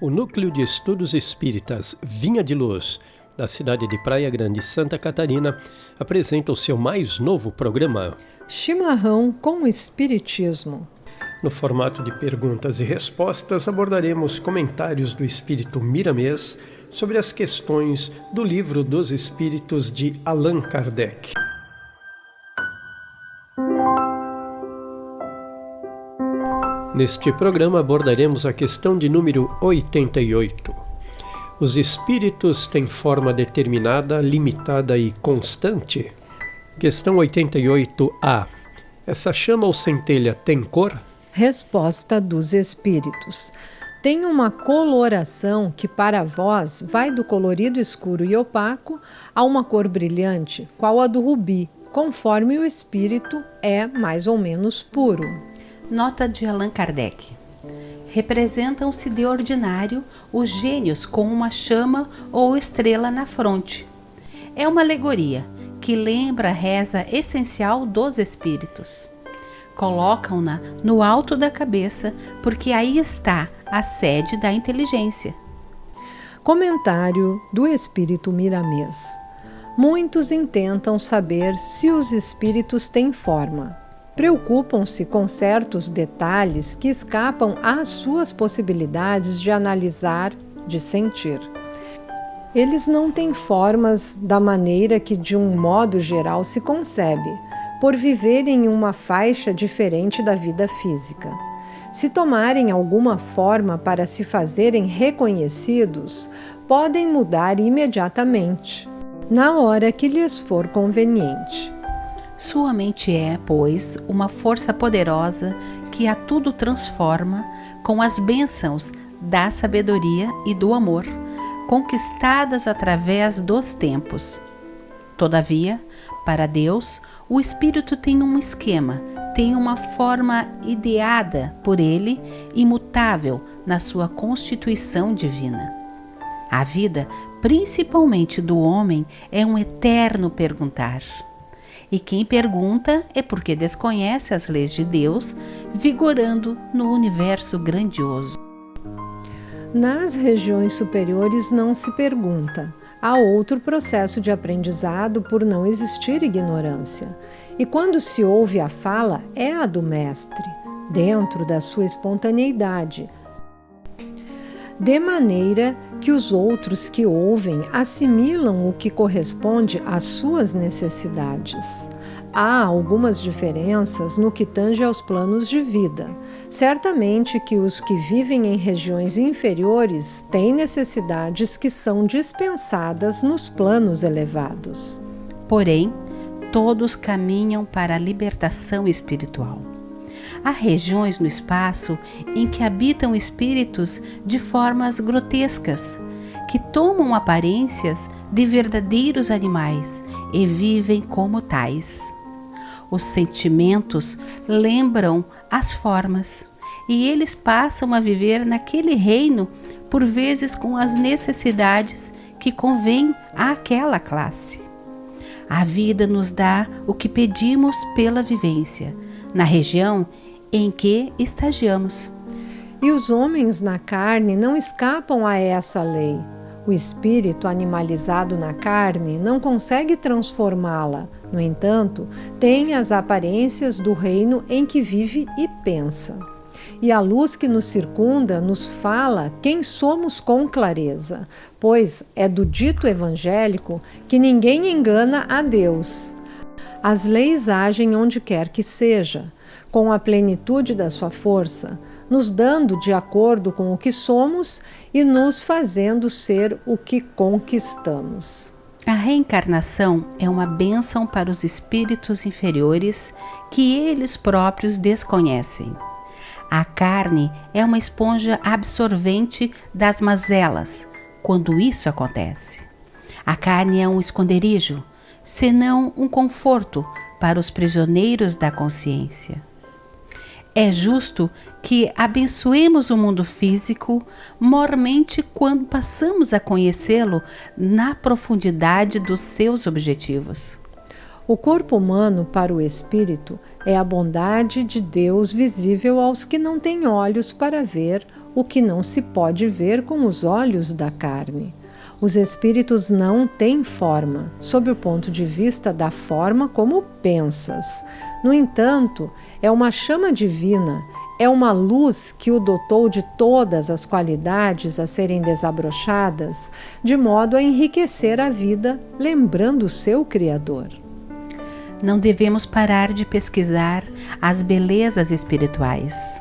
O Núcleo de Estudos Espíritas Vinha de Luz, da cidade de Praia Grande, Santa Catarina, apresenta o seu mais novo programa, Chimarrão com o Espiritismo. No formato de perguntas e respostas, abordaremos comentários do espírito Miramês sobre as questões do Livro dos Espíritos de Allan Kardec. Neste programa abordaremos a questão de número 88. Os espíritos têm forma determinada, limitada e constante? Questão 88A. Essa chama ou centelha tem cor? Resposta dos espíritos. Tem uma coloração que para vós vai do colorido escuro e opaco a uma cor brilhante, qual a do rubi, conforme o espírito é mais ou menos puro. Nota de Allan Kardec. Representam-se de ordinário os gênios com uma chama ou estrela na fronte. É uma alegoria que lembra a reza essencial dos espíritos. Colocam-na no alto da cabeça porque aí está a sede da inteligência. Comentário do espírito Miramês. Muitos intentam saber se os espíritos têm forma. Preocupam-se com certos detalhes que escapam às suas possibilidades de analisar, de sentir. Eles não têm formas da maneira que, de um modo geral, se concebe, por viverem em uma faixa diferente da vida física. Se tomarem alguma forma para se fazerem reconhecidos, podem mudar imediatamente, na hora que lhes for conveniente. Sua mente é, pois, uma força poderosa que a tudo transforma com as bênçãos da sabedoria e do amor, conquistadas através dos tempos. Todavia, para Deus, o espírito tem um esquema, tem uma forma ideada por ele, imutável na sua constituição divina. A vida, principalmente do homem, é um eterno perguntar. E quem pergunta é porque desconhece as leis de Deus, vigorando no universo grandioso. Nas regiões superiores não se pergunta. Há outro processo de aprendizado por não existir ignorância. E quando se ouve a fala, é a do mestre, dentro da sua espontaneidade, de maneira que os outros que ouvem assimilam o que corresponde às suas necessidades. Há algumas diferenças no que tange aos planos de vida. Certamente que os que vivem em regiões inferiores têm necessidades que são dispensadas nos planos elevados. Porém, todos caminham para a libertação espiritual. Há regiões no espaço em que habitam espíritos de formas grotescas, que tomam aparências de verdadeiros animais e vivem como tais. Os sentimentos lembram as formas, e eles passam a viver naquele reino, por vezes com as necessidades que convêm àquela classe. A vida nos dá o que pedimos pela vivência, na região em que estagiamos. E os homens na carne não escapam a essa lei. O espírito animalizado na carne não consegue transformá-la. No entanto, tem as aparências do reino em que vive e pensa. E a luz que nos circunda nos fala quem somos com clareza, pois é do dito evangélico que ninguém engana a Deus. As leis agem onde quer que seja, com a plenitude da sua força, nos dando de acordo com o que somos e nos fazendo ser o que conquistamos. A reencarnação é uma bênção para os espíritos inferiores que eles próprios desconhecem. A carne é uma esponja absorvente das mazelas quando isso acontece. A carne é um esconderijo, senão um conforto para os prisioneiros da consciência. É justo que abençoemos o mundo físico mormente quando passamos a conhecê-lo na profundidade dos seus objetivos. O corpo humano, para o espírito, é a bondade de Deus visível aos que não têm olhos para ver o que não se pode ver com os olhos da carne. Os espíritos não têm forma, sob o ponto de vista da forma como pensas. No entanto, é uma chama divina, é uma luz que o dotou de todas as qualidades a serem desabrochadas, de modo a enriquecer a vida, lembrando o seu Criador. Não devemos parar de pesquisar as belezas espirituais.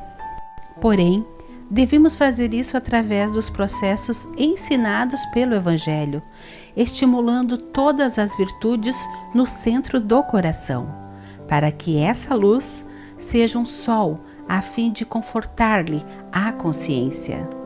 Porém, devemos fazer isso através dos processos ensinados pelo Evangelho, estimulando todas as virtudes no centro do coração, para que essa luz seja um sol a fim de confortar-lhe a consciência.